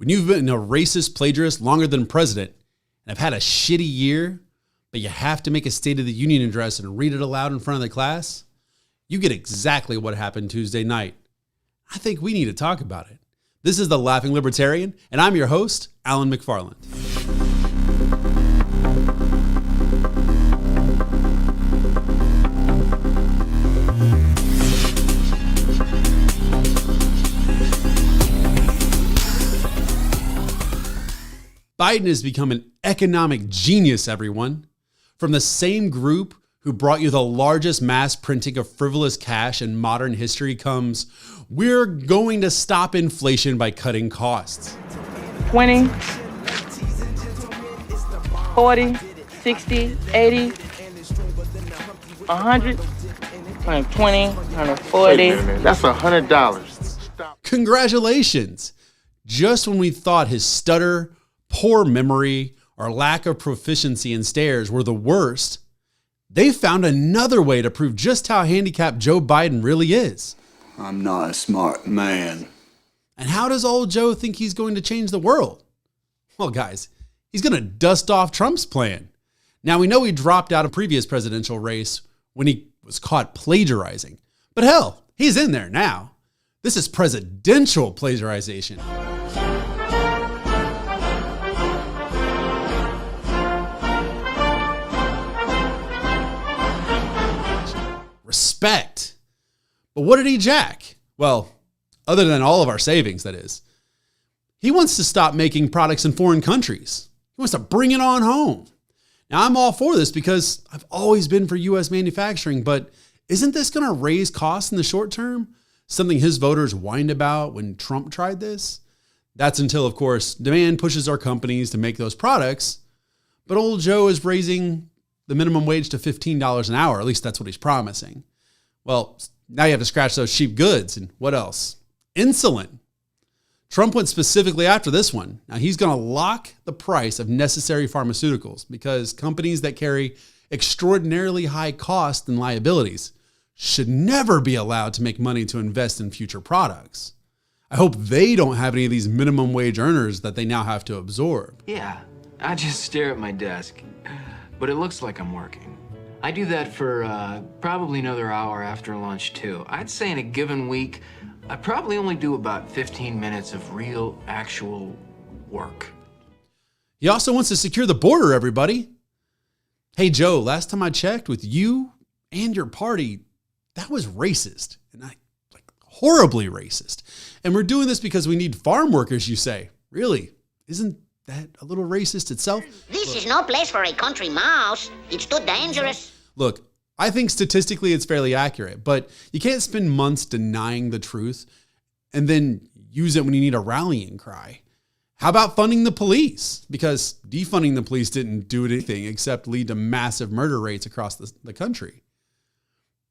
When you've been a racist plagiarist longer than president and have had a shitty year, but you have to make a State of the Union address and read it aloud in front of the class, you get exactly what happened Tuesday night. I think we need to talk about it. This is The Laughing Libertarian, and I'm your host, Alan McFarland. Biden has become an economic genius, everyone. From the same group who brought you the largest mass printing of frivolous cash in modern history comes, we're going to stop inflation by cutting costs. 20, 40, 60, 80, 100, 120, 140. Wait a minute, that's $100. Stop. Congratulations. Just when we thought his stutter, poor memory, or lack of proficiency in stairs were the worst, they found another way to prove just how handicapped Joe Biden really is. I'm not a smart man. And how does old Joe think he's going to change the world? Well, guys, he's going to dust off Trump's plan. Now, we know he dropped out of a previous presidential race when he was caught plagiarizing. But hell, he's in there now. This is presidential plagiarization. Respect. But what did he jack? Well, other than all of our savings, that is. He wants to stop making products in foreign countries. He wants to bring it on home. Now, I'm all for this because I've always been for U.S. manufacturing, but isn't this going to raise costs in the short term? Something his voters whined about when Trump tried this? That's until, of course, demand pushes our companies to make those products. But old Joe is raising the minimum wage to $15 an hour. At least that's what he's promising. Well, now you have to scratch those cheap goods. And what else? Insulin. Trump went specifically after this one. Now he's going to lock the price of necessary pharmaceuticals because companies that carry extraordinarily high costs and liabilities should never be allowed to make money to invest in future products. I hope they don't have any of these minimum wage earners that they now have to absorb. Yeah, I just stare at my desk, but it looks like I'm working. I do that for probably another hour after lunch too. I'd say in a given week, I probably only do about 15 minutes of real, actual work. He also wants to secure the border, everybody. Hey, Joe, last time I checked with you and your party, that was racist. And horribly racist. And we're doing this because we need farm workers, you say. Really? Isn't that a little racist itself? This is no place for a country mouse. It's too dangerous. Look, I think statistically it's fairly accurate, but you can't spend months denying the truth and then use it when you need a rallying cry. How about funding the police? Because defunding the police didn't do anything except lead to massive murder rates across the country.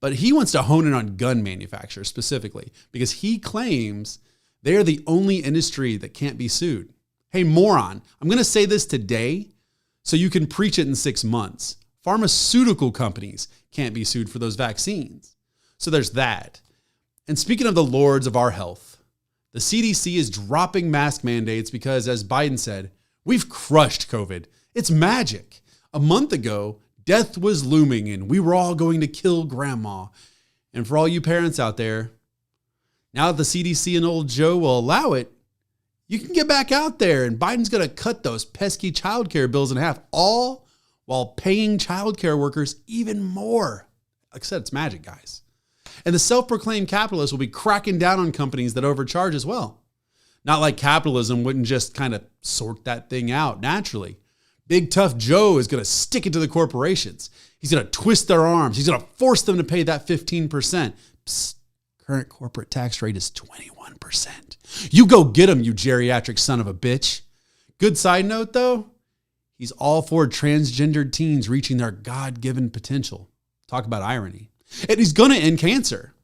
But he wants to hone in on gun manufacturers specifically because he claims they're the only industry that can't be sued. Hey, moron, I'm going to say this today so you can preach it in 6 months. Pharmaceutical companies can't be sued for those vaccines. So there's that. And speaking of the lords of our health, the CDC is dropping mask mandates because, as Biden said, we've crushed COVID. It's magic. A month ago, death was looming and we were all going to kill grandma. And for all you parents out there, now that the CDC and old Joe will allow it, you can get back out there and Biden's going to cut those pesky childcare bills in half, all while paying childcare workers even more. Like I said, it's magic, guys. And the self-proclaimed capitalists will be cracking down on companies that overcharge as well. Not like capitalism wouldn't just kind of sort that thing out naturally. Big Tough Joe is going to stick it to the corporations. He's going to twist their arms. He's going to force them to pay that 15%. Psst, current corporate tax rate is 21%. You go get him, you geriatric son of a bitch. Good side note, though, he's all for transgendered teens reaching their God-given potential. Talk about irony. And he's going to end cancer.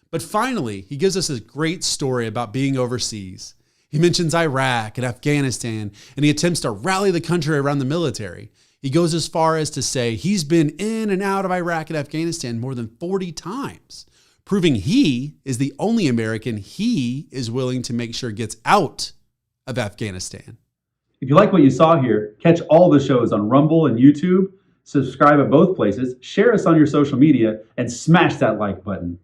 But finally, he gives us a great story about being overseas. He mentions Iraq and Afghanistan, and he attempts to rally the country around the military. He goes as far as to say he's been in and out of Iraq and Afghanistan more than 40 times, proving he is the only American he is willing to make sure gets out of Afghanistan. If you like what you saw here, catch all the shows on Rumble and YouTube, subscribe at both places, share us on your social media, and smash that like button.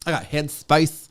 I got headspace.